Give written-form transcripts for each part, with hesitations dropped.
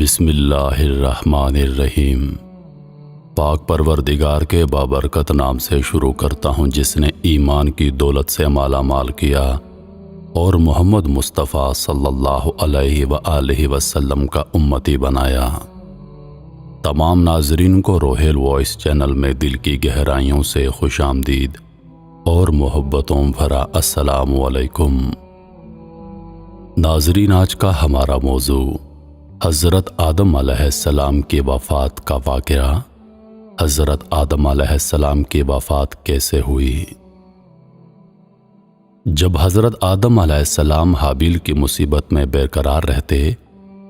بسم اللہ الرحمن الرحیم۔ پاک پروردگار کے بابرکت نام سے شروع کرتا ہوں جس نے ایمان کی دولت سے مالا مال کیا اور محمد مصطفیٰ صلی اللہ علیہ وآلہ وسلم کا امتی بنایا۔ تمام ناظرین کو روحیل وائس چینل میں دل کی گہرائیوں سے خوش آمدید اور محبتوں بھرا السلام علیکم۔ ناظرین، آج کا ہمارا موضوع حضرت آدم علیہ السلام کی وفات کا واقعہ۔ حضرت آدم علیہ السلام کی وفات کیسے ہوئی؟ جب حضرت آدم علیہ السلام حابیل کی مصیبت میں برقرار رہتے،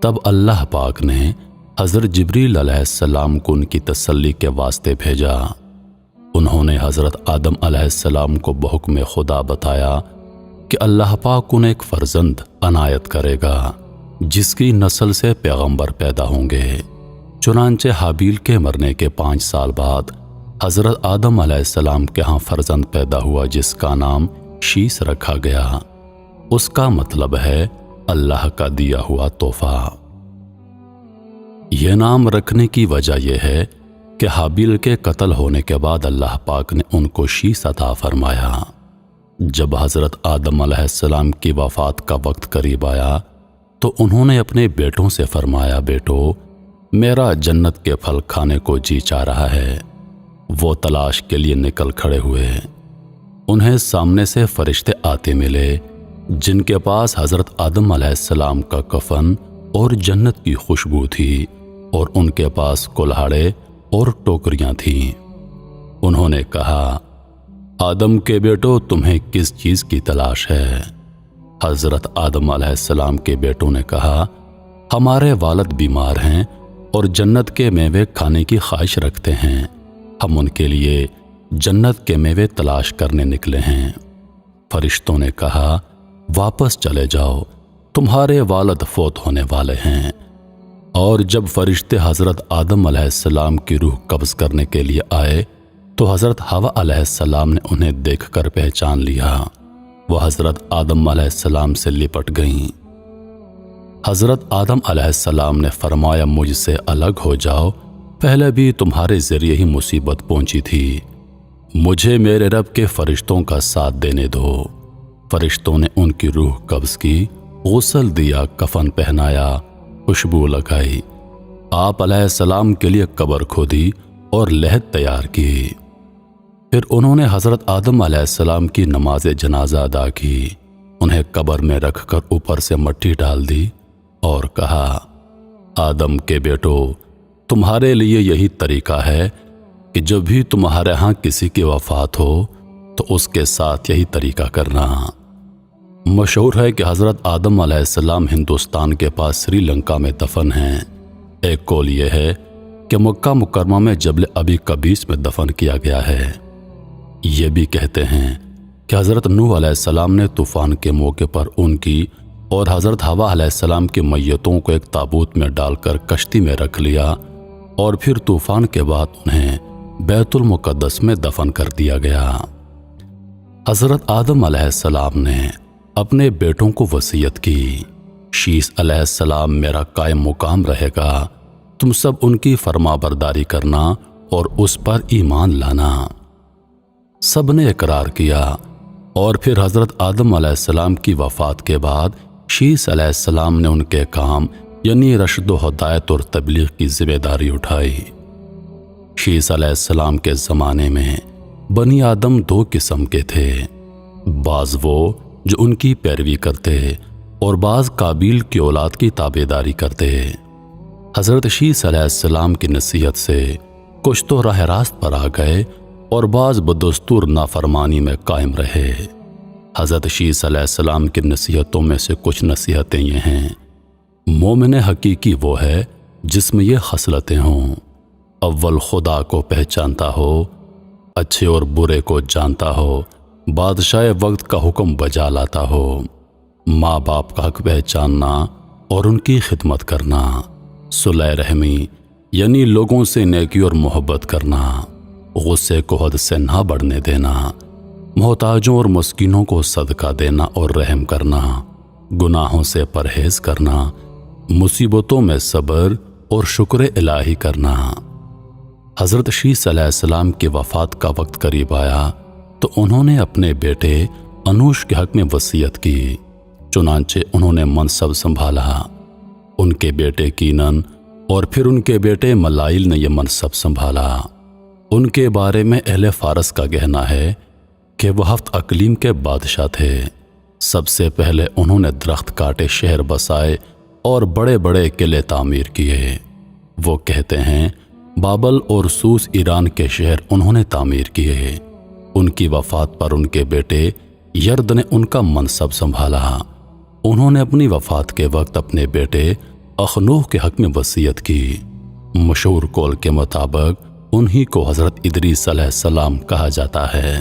تب اللہ پاک نے حضرت جبریل علیہ السلام کو ان کی تسلی کے واسطے بھیجا۔ انہوں نے حضرت آدم علیہ السلام کو بحکم خدا بتایا کہ اللہ پاک انہیں ایک فرزند عنایت کرے گا جس کی نسل سے پیغمبر پیدا ہوں گے۔ چنانچہ حابیل کے مرنے کے 5 سال بعد حضرت آدم علیہ السلام کے ہاں فرزند پیدا ہوا جس کا نام شیس رکھا گیا۔ اس کا مطلب ہے اللہ کا دیا ہوا تحفہ۔ یہ نام رکھنے کی وجہ یہ ہے کہ حابیل کے قتل ہونے کے بعد اللہ پاک نے ان کو شیس عطا فرمایا۔ جب حضرت آدم علیہ السلام کی وفات کا وقت قریب آیا تو انہوں نے اپنے بیٹوں سے فرمایا، بیٹو، میرا جنت کے پھل کھانے کو جی چاہ رہا ہے۔ وہ تلاش کے لیے نکل کھڑے ہوئے۔ انہیں سامنے سے فرشتے آتے ملے جن کے پاس حضرت آدم علیہ السلام کا کفن اور جنت کی خوشبو تھی، اور ان کے پاس کلہاڑے اور ٹوکریاں تھیں۔ انہوں نے کہا، آدم کے بیٹو، تمہیں کس چیز کی تلاش ہے؟ حضرت آدم علیہ السلام کے بیٹوں نے کہا، ہمارے والد بیمار ہیں اور جنت کے میوے کھانے کی خواہش رکھتے ہیں۔ ہم ان کے لیے جنت کے میوے تلاش کرنے نکلے ہیں۔ فرشتوں نے کہا، واپس چلے جاؤ، تمہارے والد فوت ہونے والے ہیں۔ اور جب فرشتے حضرت آدم علیہ السلام کی روح قبض کرنے کے لیے آئے تو حضرت حوا علیہ السلام نے انہیں دیکھ کر پہچان لیا۔ وہ حضرت آدم علیہ السلام سے لپٹ گئیں۔ حضرت آدم علیہ السلام نے فرمایا، مجھ سے الگ ہو جاؤ، پہلے بھی تمہارے ذریعے ہی مصیبت پہنچی تھی، مجھے میرے رب کے فرشتوں کا ساتھ دینے دو۔ فرشتوں نے ان کی روح قبض کی، غسل دیا، کفن پہنایا، خوشبو لگائی، آپ علیہ السلام کے لیے قبر کھودی اور لحد تیار کی۔ پھر انہوں نے حضرت آدم علیہ السلام کی نماز جنازہ ادا کی، انہیں قبر میں رکھ کر اوپر سے مٹی ڈال دی اور کہا، آدم کے بیٹو، تمہارے لیے یہی طریقہ ہے کہ جب بھی تمہارے ہاں کسی کی وفات ہو تو اس کے ساتھ یہی طریقہ کرنا۔ مشہور ہے کہ حضرت آدم علیہ السلام ہندوستان کے پاس سری لنکا میں دفن ہیں۔ ایک قول یہ ہے کہ مکہ مکرمہ میں جبل ابی قبیس میں دفن کیا گیا ہے۔ یہ بھی کہتے ہیں کہ حضرت نوح علیہ السلام نے طوفان کے موقع پر ان کی اور حضرت حوا علیہ السلام کی میتوں کو ایک تابوت میں ڈال کر کشتی میں رکھ لیا، اور پھر طوفان کے بعد انہیں بیت المقدس میں دفن کر دیا گیا۔ حضرت آدم علیہ السلام نے اپنے بیٹوں کو وصیت کی، شیس علیہ السلام میرا قائم مقام رہے گا، تم سب ان کی فرما برداری کرنا اور اس پر ایمان لانا۔ سب نے اقرار کیا، اور پھر حضرت آدم علیہ السلام کی وفات کے بعد شیس علیہ السلام نے ان کے کام یعنی رشد و ہدایت اور تبلیغ کی ذمہ داری اٹھائی۔ شیس علیہ السلام کے زمانے میں بنی آدم 2 قسم کے تھے، بعض وہ جو ان کی پیروی کرتے اور بعض قابیل کی اولاد کی تابعداری کرتے۔ حضرت شیس علیہ السلام کی نصیحت سے کچھ تو راہ راست پر آ گئے اور بعض بدستور نافرمانی میں قائم رہے۔ حضرت شیس علیہ السلام کی نصیحتوں میں سے کچھ نصیحتیں یہ ہیں، مومن حقیقی وہ ہے جس میں یہ خصلتیں ہوں، اول خدا کو پہچانتا ہو، اچھے اور برے کو جانتا ہو، بادشاہ وقت کا حکم بجا لاتا ہو، ماں باپ کا حق پہچاننا اور ان کی خدمت کرنا، صلح رحمی یعنی لوگوں سے نیکی اور محبت کرنا، غصے کو حد سے نہ بڑھنے دینا، محتاجوں اور مسکینوں کو صدقہ دینا اور رحم کرنا، گناہوں سے پرہیز کرنا، مصیبتوں میں صبر اور شکر الہی کرنا۔ حضرت شیس علیہ السلام کی وفات کا وقت قریب آیا تو انہوں نے اپنے بیٹے انوش کے حق میں وصیت کی، چنانچہ انہوں نے منصب سنبھالا۔ ان کے بیٹے کینن اور پھر ان کے بیٹے ملائل نے یہ منصب سنبھالا۔ ان کے بارے میں اہل فارس کا کہنا ہے کہ وہ 7 اقلیم کے بادشاہ تھے۔ سب سے پہلے انہوں نے درخت کاٹے شہر بسائے اور بڑے بڑے قلعے تعمیر کیے۔ وہ کہتے ہیں بابل اور سوس ایران کے شہر انہوں نے تعمیر کیے۔ ان کی وفات پر ان کے بیٹے یرد نے ان کا منصب سنبھالا۔ انہوں نے اپنی وفات کے وقت اپنے بیٹے اخنوخ کے حق میں وصیت کی۔ مشہور قول کے مطابق انہی کو حضرت ادریس علیہ السلام کہا جاتا ہے۔